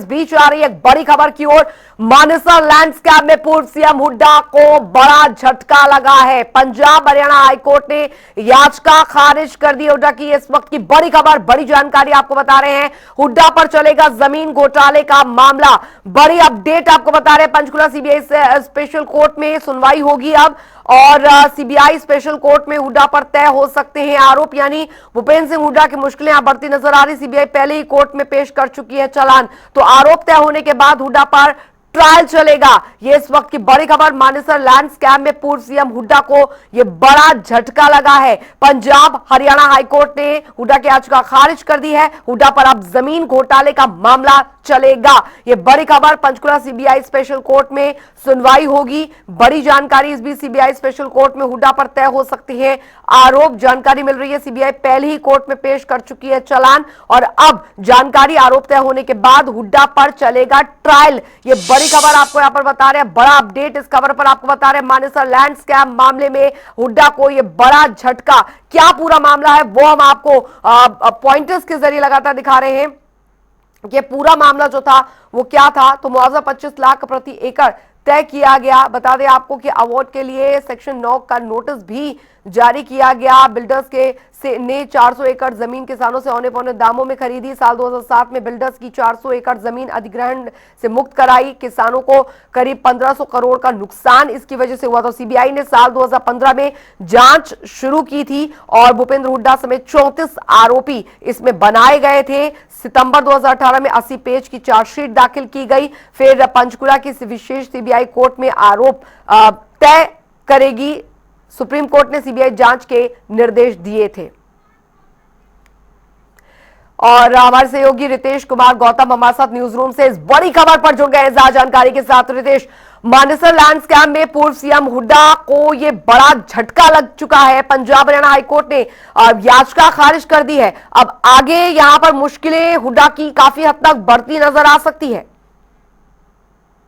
इस बीच आ रही एक बड़ी खबर की ओर। मानेसर लैंड स्कैम में पूर्व सीएम हुड्डा को बड़ा झटका लगा है। पंजाब हरियाणा हाईकोर्ट ने याचिका खारिज कर दी। हुड्डा की इस वक्त की बड़ी खबर, बड़ी जानकारी आपको बता रहे हैं। हुड्डा पर चलेगा जमीन घोटाले का मामला। बड़ी अपडेट आपको बता रहे हैं। पंचकुला सीबीआई स्पेशल कोर्ट में सुनवाई होगी अब, और सीबीआई स्पेशल कोर्ट में हुड्डा पर तय हो सकते हैं आरोप। यानी भूपेंद्र सिंह हुड्डा की मुश्किलें अब बढ़ती नजर आ रही। सीबीआई पहले ही कोर्ट में पेश कर चुकी है चालान, तो आरोप तय होने के बाद हुड्डा पर ट्रायल चलेगा। ये इस वक्त की बड़ी खबर। मानेसर लैंड स्कैम में पूर्व सीएम हुड्डा को यह बड़ा झटका लगा है। पंजाब हरियाणा हाईकोर्ट ने हुड्डा की याचिका खारिज कर दी है। हुड्डा पर अब जमीन घोटाले का मामला चलेगा। यह बड़ी खबर। पंचकुला सीबीआई स्पेशल कोर्ट में सुनवाई होगी। बड़ी जानकारी। इस बीच सीबीआई स्पेशल कोर्ट में हुड्डा पर तय हो सकती है आरोप। जानकारी मिल रही है सीबीआई पहले ही कोर्ट में पेश कर चुकी है चालान, और अब जानकारी आरोप तय होने के बाद हुड्डा पर चलेगा ट्रायल। ये बड़ी खबर आपको यहां पर बता रहे हैं। बड़ा अपडेट इस खबर पर आपको बता रहे हैं। मानेसर लैंड स्कैम मामले में हुड्डा को यह बड़ा झटका। क्या पूरा मामला है वो हम आपको पॉइंटर्स के जरिए लगातार दिखा रहे हैं। ये पूरा मामला जो था वो क्या था, तो मुआवजा 25 लाख प्रति एकड़ तय किया गया। बता दें आपको कि अवार्ड के लिए सेक्शन 9 का नोटिस भी जारी किया गया। बिल्डर्स ने 400 एकड़ जमीन किसानों से औने पौने दामों में खरीदी। साल 2007 में बिल्डर्स की 400 एकड़ जमीन अधिग्रहण से मुक्त कराई। किसानों को करीब 1500 करोड़ का नुकसान इसकी वजह से हुआ। तो सीबीआई ने साल 2015 में जांच शुरू की थी, और भूपेंद्र हुड्डा समेत 34 आरोपी इसमें बनाए गए थे। सितंबर 2018 में 80 पेज की चार्जशीट दाखिल की गई। फिर पंचकुला की विशेष सीबीआई कोर्ट में आरोप तय करेगी। सुप्रीम कोर्ट ने सीबीआई जांच के निर्देश दिए थे। और हमारे सहयोगी रितेश कुमार गौतम हमारे साथ न्यूज रूम से इस बड़ी खबर पर जुड़ गए हैं जानकारी के साथ। रितेश, मानेसर लैंड स्कैम में पूर्व सीएम हुड्डा को यह बड़ा झटका लग चुका है। पंजाब हरियाणा हाईकोर्ट ने याचिका खारिज कर दी है। अब आगे यहां पर मुश्किलें हुड्डा की काफी हद तक बढ़ती नजर आ सकती है।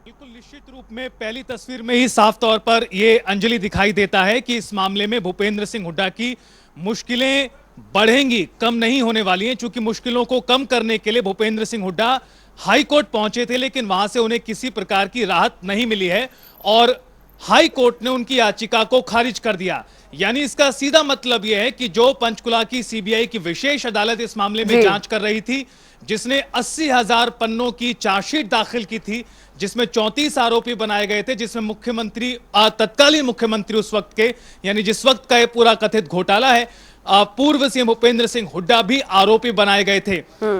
बिल्कुल निश्चित रूप में पहली तस्वीर में ही साफ तौर पर यह अंजलि दिखाई देता है कि इस मामले में भूपेंद्र सिंह हुड्डा की मुश्किलें बढ़ेंगी, कम नहीं होने वाली हैं। चूंकि मुश्किलों को कम करने के लिए भूपेंद्र सिंह हुड्डा हाई कोर्ट पहुंचे थे, लेकिन वहां से उन्हें किसी प्रकार की राहत नहीं मिली है, और हाई कोर्ट ने उनकी याचिका को खारिज कर दिया। यानी इसका सीधा मतलब यह है कि जो पंचकुला की सीबीआई की विशेष अदालत इस मामले में जांच कर रही थी, जिसने 80,000 पन्नों की चार्जशीट दाखिल की थी, जिसमें 34 आरोपी बनाए गए थे, जिसमें मुख्यमंत्री, तत्कालीन मुख्यमंत्री उस वक्त के, यानी जिस वक्त का यह पूरा कथित घोटाला है, पूर्व सीएम भूपेंद्र सिंह हुड्डा भी आरोपी बनाए गए थे।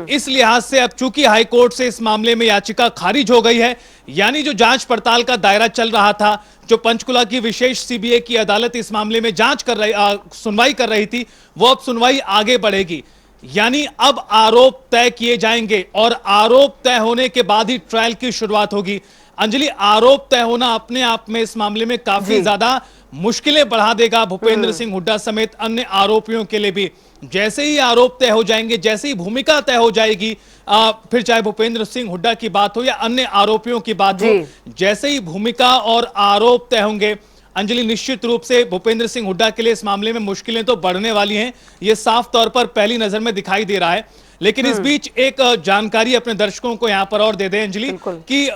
इस लिहाज से अब चूंकि हाईकोर्ट से इस मामले में याचिका खारिज हो गई है, यानी जो जांच पड़ताल का दायरा चल रहा था, जो पंचकुला की विशेष सीबीआई की अदालत इस मामले में सुनवाई कर रही थी, वो अब सुनवाई आगे बढ़ेगी। यानी अब आरोप तय किए जाएंगे, और आरोप तय होने के बाद ही ट्रायल की शुरुआत होगी। अंजलि, आरोप तय होना अपने आप में इस मामले में काफी ज्यादा मुश्किलें बढ़ा देगा भूपेंद्र सिंह हुड्डा समेत अन्य आरोपियों के लिए भी। जैसे ही आरोप तय हो जाएंगे, जैसे ही भूमिका तय हो जाएगी, फिर चाहे भूपेंद्र सिंह हुड्डा की बात हो या अन्य आरोपियों की बात हो, जैसे ही भूमिका और आरोप तय होंगे, अंजलि, निश्चित रूप से भूपेंद्र सिंह हुड्डा के लिए इस मामले में मुश्किलें तो बढ़ने वाली हैं। यह साफ तौर पर पहली नजर में दिखाई दे रहा है। लेकिन इस बीच एक जानकारी अपने दर्शकों को यहां पर और दे दें अंजलि, कि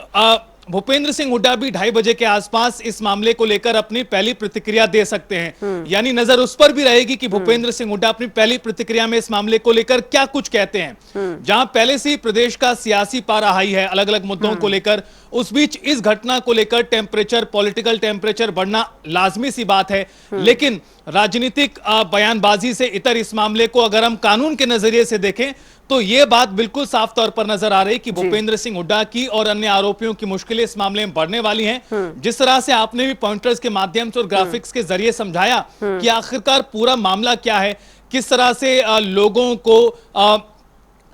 भूपेंद्र सिंह हुड्डा भी 2:30 बजे के आसपास इस मामले को लेकर अपनी पहली प्रतिक्रिया दे सकते हैं। यानी नजर उस पर भी रहेगी कि भूपेंद्र सिंह हुड्डा अपनी पहली प्रतिक्रिया में इस मामले को लेकर क्या कुछ कहते हैं। जहां पहले से ही प्रदेश का सियासी पारा हाई है अलग अलग मुद्दों को लेकर, उस बीच इस घटना को लेकर पॉलिटिकल टेम्परेचर बढ़ना लाजमी सी बात है। लेकिन राजनीतिक बयानबाजी से इतर इस मामले को अगर हम कानून के नजरिए से देखें, तो यह बात बिल्कुल साफ तौर पर नजर आ रही कि भूपेंद्र सिंह हुड्डा की और अन्य आरोपियों की मुश्किलें इस मामले में बढ़ने वाली हैं। जिस तरह से आपने भी पॉइंटर्स के माध्यम से और ग्राफिक्स के जरिए समझाया कि आखिरकार पूरा मामला क्या है, किस तरह से लोगों को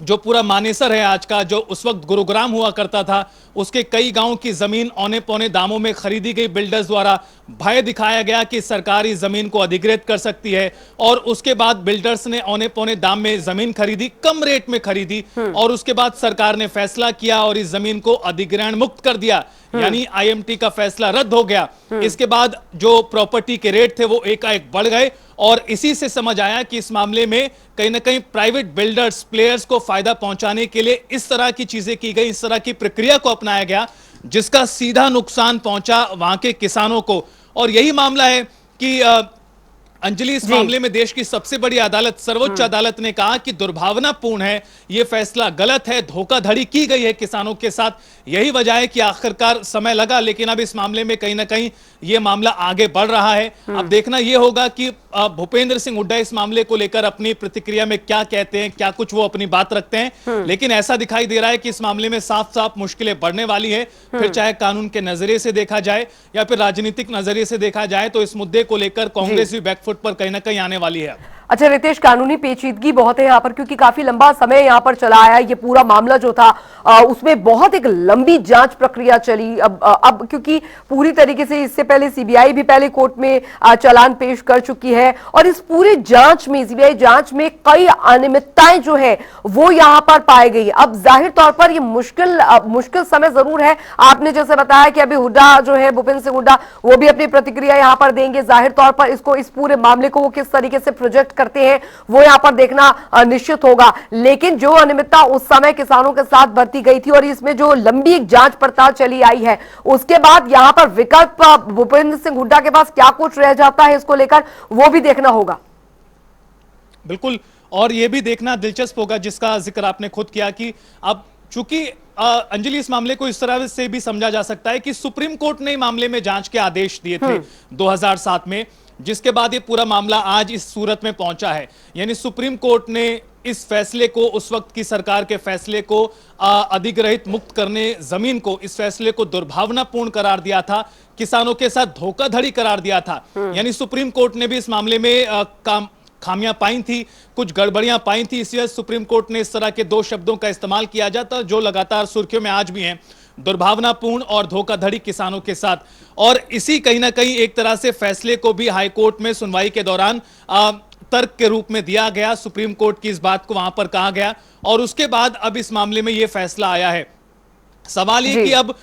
जो पूरा मानेसर है आज का, जो उस वक्त गुरुग्राम हुआ करता था, उसके कई गांवों की जमीन औने पौने दामों में खरीदी गई बिल्डर्स द्वारा। भय दिखाया गया कि सरकार इस जमीन को अधिग्रहित कर सकती है, और उसके बाद बिल्डर्स ने औने पौने दाम में जमीन खरीदी, कम रेट में खरीदी, और उसके बाद सरकार ने फैसला किया और इस जमीन को अधिग्रहण मुक्त कर दिया। यानी आईएमटी का फैसला रद्द हो गया। इसके बाद जो प्रॉपर्टी के रेट थे वो एकाएक बढ़ गए, और इसी से समझ आया कि इस मामले में कहीं ना कहीं प्राइवेट बिल्डर्स प्लेयर्स को फायदा पहुंचाने के लिए इस तरह की चीजें की गई, इस तरह की प्रक्रिया को अपनाया गया जिसका सीधा नुकसान पहुंचा वहां के किसानों को। और यही मामला है कि अंजलि, इस मामले में देश की सबसे बड़ी अदालत सर्वोच्च अदालत ने कहा कि दुर्भावनापूर्ण है, यह फैसला गलत है, धोखाधड़ी की गई है किसानों के साथ। यही वजह है कि आखिरकार समय लगा, लेकिन अब इस मामले में कहीं ना कहीं यह मामला आगे बढ़ रहा है। अब देखना यह होगा कि भूपेंद्र सिंह हुड्डा इस मामले को लेकर अपनी प्रतिक्रिया में क्या कहते हैं, क्या कुछ वो अपनी बात रखते हैं। लेकिन ऐसा दिखाई दे रहा है कि इस मामले में साफ साफ मुश्किलें बढ़ने वाली है। फिर चाहे कानून के नजरिए से देखा जाए या फिर राजनीतिक नजरिए से देखा जाए, तो इस मुद्दे को लेकर कांग्रेस भी बैकफुट पर कहीं ना कहीं आने वाली है। अच्छा रितेश, कानूनी पेचीदगी बहुत है यहाँ पर, क्योंकि काफी लंबा समय यहाँ पर चला आया ये पूरा मामला जो था, उसमें बहुत एक लंबी जांच प्रक्रिया चली। अब क्योंकि पूरी तरीके से इससे पहले सीबीआई भी पहले कोर्ट में चालान पेश कर चुकी है, और इस पूरी जांच में, सीबीआई जांच में कई अनियमितताएं जो है वो यहाँ पर पाई गई। अब जाहिर तौर पर ये मुश्किल समय जरूर है। आपने जैसे बताया कि अभी हुड्डा जो है, भूपेंद्र सिंह हुड्डा, वो भी अपनी प्रतिक्रिया यहाँ पर देंगे। जाहिर तौर पर इसको, इस पूरे मामले को वो किस तरीके से प्रोजेक्ट करते हैं वो यहां पर देखना निश्चित होगा। लेकिन जो अनियमितता उस समय किसानों के साथ बरती गई थी और इसमें जो लंबी एक जांच पड़ताल चली आई है, उसके बाद यहां पर विकल्प भूपेंद्र सिंह हुड्डा के पास क्या कुछ रह जाता है इसको लेकर, वो भी देखना होगा। बिल्कुल, और यह भी देखना दिलचस्प होगा जिसका जिक्र आपने खुद किया कि अब चूंकि अंजलि, इस मामले को इस तरह से भी समझा जा सकता है कि सुप्रीम कोर्ट ने मामले में जांच के आदेश दिए थे 2007 में, जिसके बाद ये पूरा मामला आज इस सूरत में पहुंचा है। यानी सुप्रीम कोर्ट ने इस फैसले को, उस वक्त की सरकार के फैसले को, अधिग्रहित मुक्त करने जमीन को, इस फैसले को दुर्भावनापूर्ण करार दिया था, किसानों के साथ धोखाधड़ी करार दिया था। यानी सुप्रीम कोर्ट ने भी इस मामले में खामियां पाई थी, कुछ गड़बड़ियां पाई थी। इसलिए सुप्रीम कोर्ट ने इस तरह के दो शब्दों का इस्तेमाल किया जाता जो लगातार सुर्खियों में आज भी हैं, दुर्भावनापूर्ण और धोखाधड़ी किसानों के साथ। और इसी कहीं ना कहीं एक तरह से फैसले को भी हाई कोर्ट में सुनवाई के दौरान तर्क के रूप में दिया गया। सुप्रीम कोर्ट की इस बात को वहां पर कहा गया और उसके बाद अब इस मामले में यह फैसला आया है। सवाल ये कि अब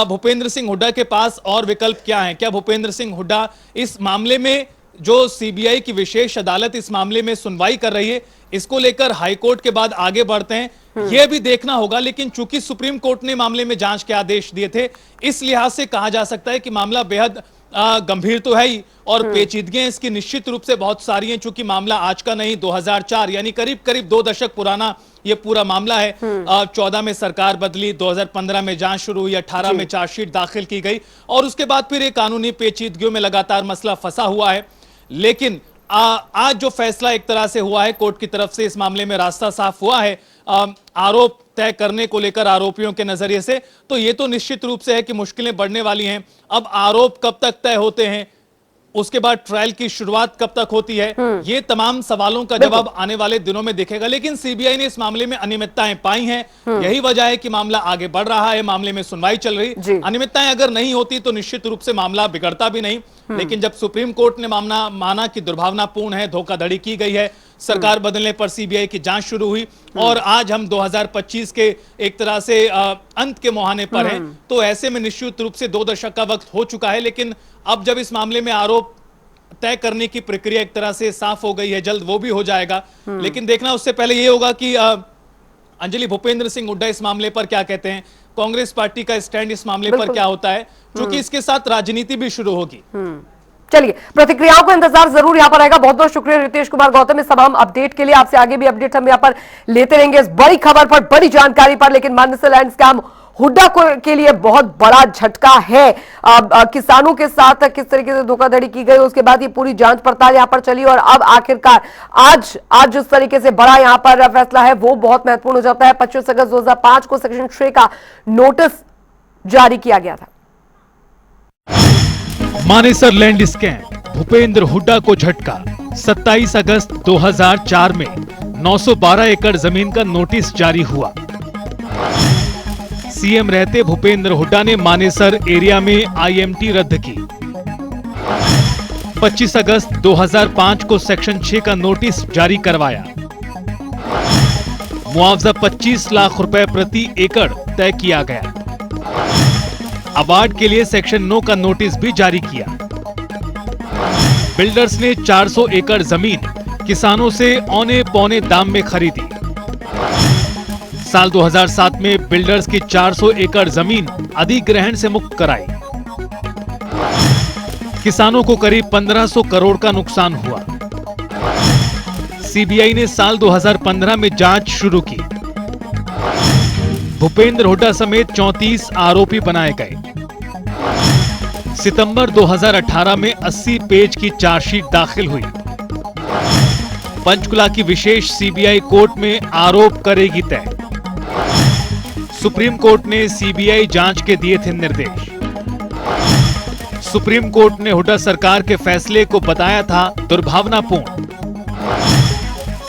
भूपेंद्र सिंह हुड्डा के पास और विकल्प क्या है? क्या भूपेंद्र सिंह हुड्डा इस मामले में, जो सीबीआई की विशेष अदालत इस मामले में सुनवाई कर रही है, इसको लेकर हाईकोर्ट के बाद आगे बढ़ते हैं, यह भी देखना होगा। लेकिन चूंकि सुप्रीम कोर्ट ने मामले में जांच के आदेश दिए थे, इस लिहाज से कहा जा सकता है कि मामला बेहद गंभीर तो है ही, और पेचीदगियां इसकी निश्चित रूप से बहुत सारी हैं। चूंकि मामला आज का नहीं, 2004 यानी करीब करीब 2 दशक पुराना ये पूरा मामला है। 14 में सरकार बदली, 2015 में जांच शुरू हुई, 18 में चार्जशीट दाखिल की गई और उसके बाद फिर एक कानूनी पेचीदगियों में लगातार मसला फंसा हुआ है। लेकिन आज जो फैसला एक तरह से हुआ है कोर्ट की तरफ से, इस मामले में रास्ता साफ हुआ है आरोप तय करने को लेकर आरोपियों के नजरिए से, तो ये तो निश्चित रूप से है कि मुश्किलें बढ़ने वाली हैं। अब आरोप कब तक तय होते हैं, उसके बाद ट्रायल की शुरुआत कब तक होती है, ये तमाम सवालों का जवाब आने वाले दिनों में दिखेगा। लेकिन सीबीआई ने इस मामले में अनियमितताएं पाई हैं, यही वजह है कि मामला आगे बढ़ रहा है, मामले में सुनवाई चल रही। अनियमितताएं अगर नहीं होती तो निश्चित रूप से मामला बिगड़ता भी नहीं। लेकिन जब सुप्रीम कोर्ट ने मामला माना कि दुर्भावनापूर्ण है, धोखाधड़ी की गई है, सरकार बदलने पर सीबीआई की जांच शुरू हुई और आज हम 2025 के एक तरह से अंत के मुहाने पर हैं, तो ऐसे में निश्चित रूप से 2 दशक का वक्त हो चुका है। लेकिन अब जब इस मामले में आरोप तय करने की प्रक्रिया एक तरह से साफ हो गई है, जल्द वो भी हो जाएगा। लेकिन देखना उससे पहले ये होगा कि अंजलि, भूपेंद्र सिंह हुड्डा इस मामले पर क्या कहते हैं, कांग्रेस पार्टी का स्टैंड इस मामले पर क्या होता है, क्योंकि इसके साथ राजनीति भी शुरू होगी। चलिए, प्रतिक्रियाओं का इंतजार जरूर यहाँ पर रहेगा। बहुत बहुत शुक्रिया रितेश कुमार गौतम इस तमाम अपडेट के लिए। आपसे आगे भी अपडेट हम यहाँ पर लेते रहेंगे इस बड़ी खबर पर, बड़ी जानकारी पर। लेकिन मानसा लैंड स्कैम हुड्डा के लिए बहुत बड़ा झटका है। किसानों के साथ किस तरीके से धोखाधड़ी की गई, उसके बाद ये पूरी जांच पड़ताल यहाँ पर चली और अब आखिरकार आज जिस तरीके से बड़ा यहाँ पर फैसला है वो बहुत महत्वपूर्ण हो जाता है। 25 अगस्त 2005 को सेक्शन 6 का नोटिस जारी किया गया था। मानेसर लैंड स्कैम, भूपेंद्र हुड्डा को झटका। 27 अगस्त 2004 में 912 एकड़ जमीन का नोटिस जारी हुआ। सीएम रहते भूपेंद्र हुड्डा ने मानेसर एरिया में आईएमटी रद्द की। 25 अगस्त 2005 को सेक्शन 6 का नोटिस जारी करवाया। मुआवजा 25 लाख रुपए प्रति एकड़ तय किया गया। अवार्ड के लिए सेक्शन 9 का नोटिस भी जारी किया। बिल्डर्स ने 400 एकड़ जमीन किसानों से औने पौने दाम में खरीदी। साल 2007 में बिल्डर्स की 400 एकड़ जमीन अधिग्रहण से मुक्त कराई। किसानों को करीब 1500 करोड़ का नुकसान हुआ। सीबीआई ने साल 2015 में जांच शुरू की। भूपेंद्र हुड्डा समेत 34 आरोपी बनाए गए। सितंबर 2018 में 80 पेज की चार्जशीट दाखिल हुई। पंचकुला की विशेष सीबीआई कोर्ट में आरोप करेगी तय। सुप्रीम कोर्ट ने सीबीआई जांच के दिए थे निर्देश। सुप्रीम कोर्ट ने हुड्डा सरकार के फैसले को बताया था दुर्भावनापूर्ण।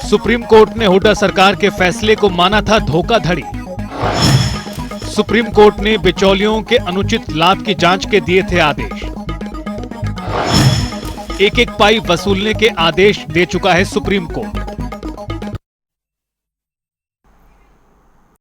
सुप्रीम कोर्ट ने हुड्डा सरकार के फैसले को माना था धोखाधड़ी। सुप्रीम कोर्ट ने बिचौलियों के अनुचित लाभ की जांच के दिए थे आदेश। एक एक पाई वसूलने के आदेश दे चुका है सुप्रीम कोर्ट।